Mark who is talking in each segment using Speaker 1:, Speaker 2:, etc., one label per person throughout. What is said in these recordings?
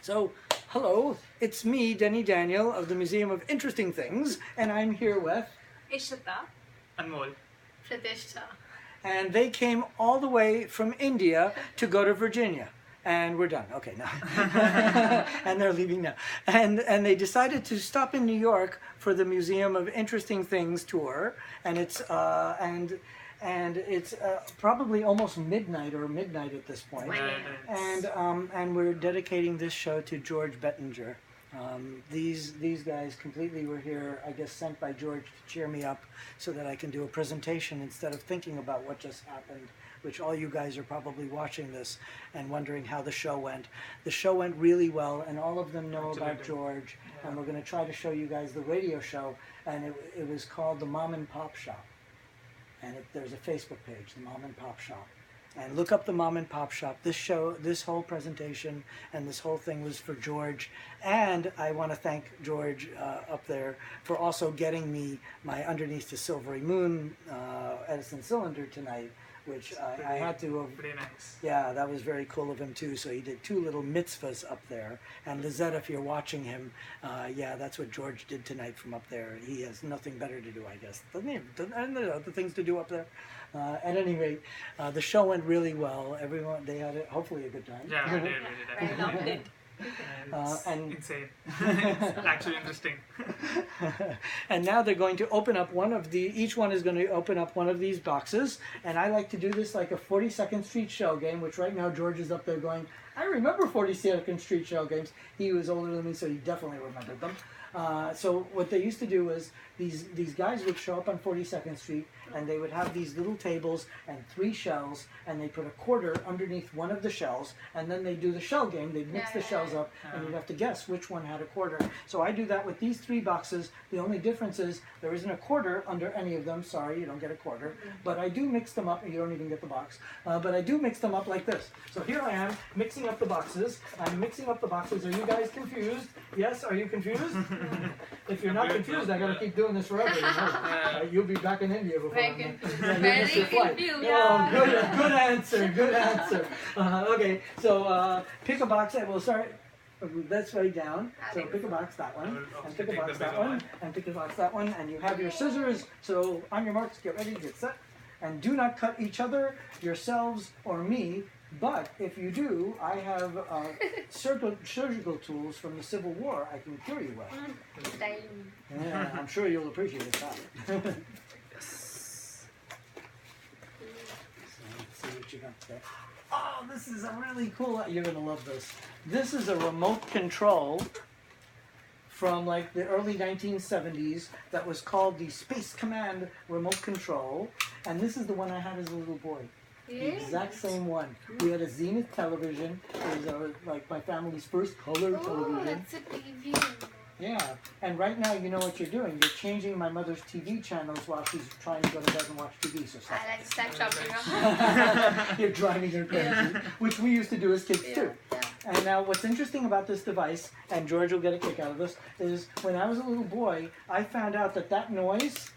Speaker 1: So, hello, it's me, Denny Daniel of the Museum of Interesting Things, and I'm here with...
Speaker 2: Ishita.
Speaker 3: Anmol.
Speaker 2: Pratishtha.
Speaker 1: And they came all the way from India to go to Virginia. And we're done. Okay, now. And they're leaving now. And they decided to stop in New York for the Museum of Interesting Things tour. And it's probably almost midnight at this point. And we're dedicating this show to George Bettinger. These guys completely were here, I guess, sent by George to cheer me up so that I can do a presentation instead of thinking about what just happened, which all you guys are probably watching this and wondering how the show went. The show went really well, and all of them know about George, and we're going to try to show you guys the radio show, and it was called The Mom and Pop Shop. And there's a Facebook page, The Mom and Pop Shop. And look up the Mom and Pop Shop. This show, this whole presentation, and this whole thing was for George. And I want to thank George up there for also getting me my Underneath the Silvery Moon Edison cylinder tonight, which I had to...
Speaker 3: Pretty nice.
Speaker 1: Yeah, that was very cool of him too. So he did 2 little mitzvahs up there. And Lizette, if you're watching him, yeah, that's what George did tonight from up there. He has nothing better to do, I guess. Doesn't he? I don't know, the things to do up there. At any rate, the show went really well. Everyone, they had hopefully a good time.
Speaker 3: Yeah, we did.
Speaker 2: I loved it.
Speaker 3: And it's insane. It's actually interesting.
Speaker 1: And now they're going to open up each one is going to open up one of these boxes. And I like to do this like a 42nd Street Shell game, which right now George is up there going, I remember 42nd Street Shell games. He was older than me, so he definitely remembered them. So what they used to do is these guys would show up on 42nd Street, and they would have these little tables and 3 shells, and they put a quarter underneath one of the shells, and then they do the shell game. They'd mix the shells up, and you'd have to guess which one had a quarter. So I do that with these 3 boxes. The only difference is there isn't a quarter under any of them. Sorry, you don't get a quarter. But I do mix them up, and you don't even get the box. But I do mix them up like this. So here I am, mixing up the boxes. I'm mixing up the boxes. Are you guys confused? Yes, are you confused? If you're not confused, I gotta keep doing this forever. You know? You'll be back in India before
Speaker 2: Very confused. Very confused.
Speaker 1: Oh, good answer. Good answer. Okay, so pick a box. And we'll start. That's right down. So pick a box, that one, and pick a box, that one, and pick a box, that one, and you have your scissors. So on your marks, get ready, get set, and do not cut each other, yourselves, or me. But if you do, I have surgical tools from the Civil War I can cure you with. Yeah, I'm sure you'll appreciate that.
Speaker 3: Yes.
Speaker 1: So let's see what you got there. Oh, this is a really cool... You're going to love this. This is a remote control from like the early 1970s that was called the Space Command Remote Control. And this is the one I had as a little boy. The exact same one. We had a Zenith television. It was like my family's first color television.
Speaker 2: That's a TV.
Speaker 1: Yeah, and right now you know what you're doing. You're changing my mother's TV channels while she's trying to go to bed and watch TV. So stop.
Speaker 2: I like to start shopping.
Speaker 1: You're driving her crazy, which we used to do as kids too.
Speaker 2: Yeah.
Speaker 1: And now what's interesting about this device, and George will get a kick out of this, is when I was a little boy, I found out that noise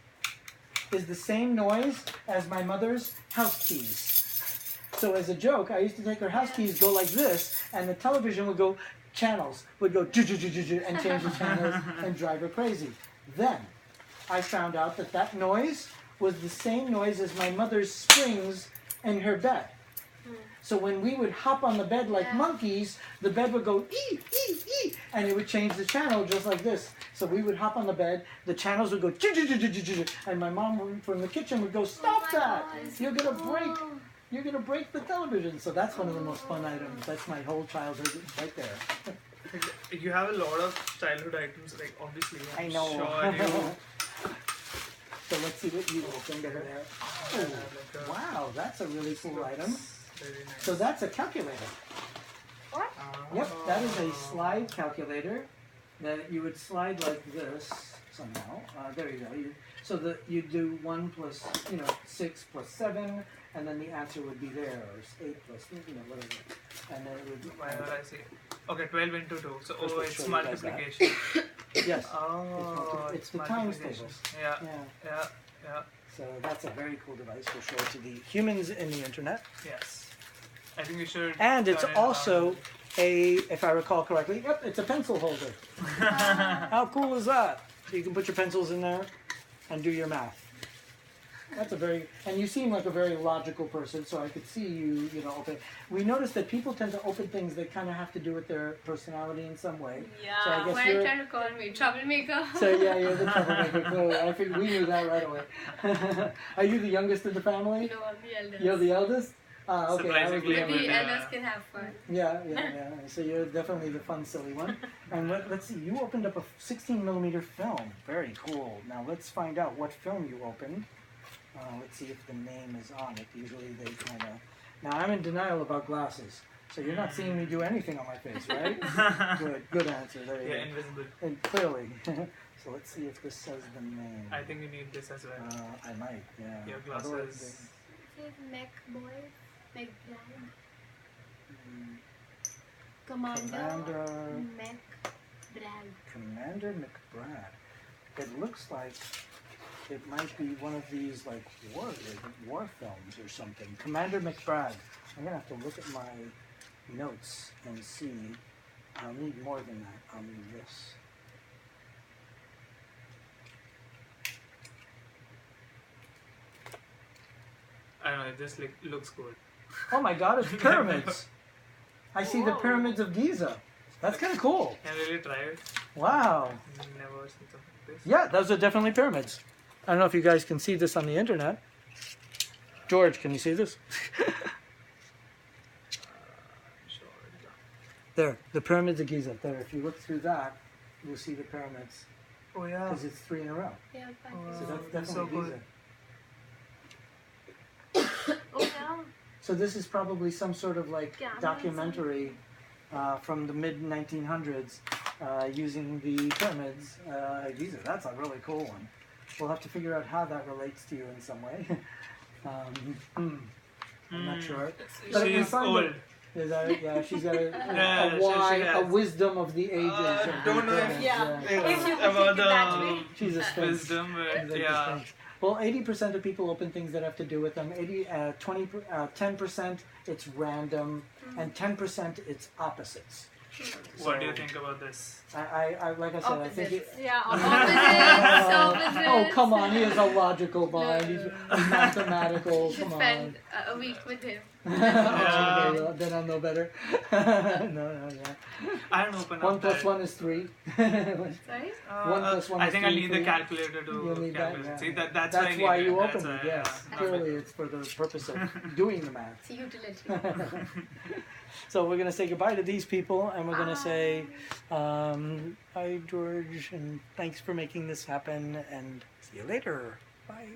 Speaker 1: is the same noise as my mother's house keys. So as a joke, I used to take her house keys, go like this, and the television would go, channels would go, and change the channels and drive her crazy. Then I found out that noise was the same noise as my mother's springs in her bed. So when we would hop on the bed like monkeys, the bed would go ee, ee, ee, and it would change the channel just like this. So we would hop on the bed, the channels would go, and my mom from the kitchen would go, stop that! You're gonna break the television. So that's one of the most fun items. That's my whole childhood right there.
Speaker 3: You have a lot of childhood items, like obviously.
Speaker 1: I know.
Speaker 3: Sure you...
Speaker 1: So let's see what you opened over there. Oh, wow, that's a really cool item.
Speaker 3: Very nice.
Speaker 1: So that's a calculator.
Speaker 2: What?
Speaker 1: Yep, that is a slide calculator that you would slide like this somehow. There you go. So that you do 1 plus, 6 plus 7, and then the answer would be there, or 8 plus, whatever. And then it would be...
Speaker 3: Why not I see? Okay, 12 into 2. So,
Speaker 1: Just to
Speaker 3: it's
Speaker 1: show you guys
Speaker 3: multiplication.
Speaker 1: Yes.
Speaker 3: Oh,
Speaker 1: It's the times tables.
Speaker 3: Yeah.
Speaker 1: So that's a very cool device. We'll show it to the humans in the internet.
Speaker 3: Yes. I think we should...
Speaker 1: And it's
Speaker 3: turn it
Speaker 1: also
Speaker 3: around.
Speaker 1: if I recall correctly, yep, it's a pencil holder. How cool is that? So you can put your pencils in there and do your math. That's a very, and you seem like a very logical person, so I could see you, open. We noticed that people tend to open things that kind of have to do with their personality in some way.
Speaker 2: Yeah.
Speaker 1: So I guess
Speaker 2: Why are you trying to call me troublemaker?
Speaker 1: So yeah, you're the troublemaker. Clearly, I think we knew that right away. Are you the youngest in the family?
Speaker 2: No, I'm the eldest.
Speaker 1: You're the eldest. Okay. I was the
Speaker 3: Surprisingly,
Speaker 2: Maybe
Speaker 1: youngest.
Speaker 2: elders can have fun.
Speaker 1: Yeah. So you're definitely the fun, silly one. And let's see. You opened up a 16mm film. Very cool. Now let's find out what film you opened. Let's see if the name is on it. Usually they kind of... Now I'm in denial about glasses. So you're not seeing me do anything on my face, right? Good answer. There you go.
Speaker 3: invisible.
Speaker 1: And clearly. So let's see if this says the name.
Speaker 3: I think you need this as well.
Speaker 1: I might, yeah.
Speaker 3: Your
Speaker 1: Otherwise,
Speaker 3: glasses.
Speaker 2: Mech boy, Mech Brad,
Speaker 1: Commander
Speaker 2: Mech Brad.
Speaker 1: Commander McBride. It looks like it might be one of these like war films or something. Commander McBride. I'm gonna have to look at my notes and see. I'll need more than that. I'll need this.
Speaker 3: I don't know, it just looks good.
Speaker 1: Oh my God! It's pyramids. I see the pyramids of Giza. That's kind of cool.
Speaker 3: Can you really try it?
Speaker 1: Wow.
Speaker 3: Never seen something like this.
Speaker 1: Yeah, those are definitely pyramids. I don't know if you guys can see this on the internet. George, can you see this?
Speaker 3: Sure.
Speaker 1: There, the pyramids of Giza. There, if you look through that, you'll see the pyramids
Speaker 3: Oh yeah.
Speaker 1: because it's 3 in a row.
Speaker 2: Yeah,
Speaker 1: So
Speaker 3: Wow.
Speaker 1: that's
Speaker 3: That's so
Speaker 1: definitely Giza.
Speaker 3: good.
Speaker 2: Oh yeah.
Speaker 1: So this is probably some sort of like
Speaker 2: Yeah,
Speaker 1: documentary from the mid 1900s using the pyramids. Giza. That's a really cool one. We'll have to figure out how that relates to you in some way. I'm not sure. But if we
Speaker 3: She's
Speaker 1: find
Speaker 3: old.
Speaker 1: it- yeah, she's got
Speaker 3: Yeah,
Speaker 1: a
Speaker 3: has.
Speaker 1: wisdom of the ages. of the
Speaker 3: don't know if-
Speaker 1: pyramids,
Speaker 2: Yeah.
Speaker 3: It's
Speaker 2: If you
Speaker 3: about
Speaker 2: put it that way.
Speaker 1: She's a sphinx.
Speaker 3: wisdom,
Speaker 1: She's a
Speaker 3: yeah.
Speaker 1: sphinx. Well, 80% of people open things that have to do with them. 10% it's random, and 10% it's opposites.
Speaker 3: What do you think about this?
Speaker 1: I like I said, I think it.
Speaker 2: Yeah, opposites.
Speaker 1: Oh, come on, he is a logical mind. He's mathematical.
Speaker 2: You should
Speaker 1: Come on.
Speaker 2: spend a week with him.
Speaker 1: Then I'll know better. No, yeah.
Speaker 3: I don't open
Speaker 1: 1
Speaker 3: up
Speaker 1: plus
Speaker 3: that.
Speaker 1: 1 is 3.
Speaker 2: Sorry?
Speaker 1: 1 plus 1
Speaker 3: I
Speaker 1: is
Speaker 3: think I
Speaker 1: 3
Speaker 3: need
Speaker 1: for
Speaker 3: the
Speaker 1: you.
Speaker 3: calculator to
Speaker 1: You'll need that,
Speaker 3: calculate.
Speaker 1: yeah.
Speaker 3: See, that's
Speaker 1: That's why you
Speaker 3: That's
Speaker 1: opened it,
Speaker 3: why,
Speaker 1: yes.
Speaker 3: yeah.
Speaker 1: Clearly it's for the purpose of doing the math.
Speaker 2: It's a utility.
Speaker 1: So we're going to say goodbye to these people, and we're going to say, hi, George, and thanks for making this happen, and see you later. Bye.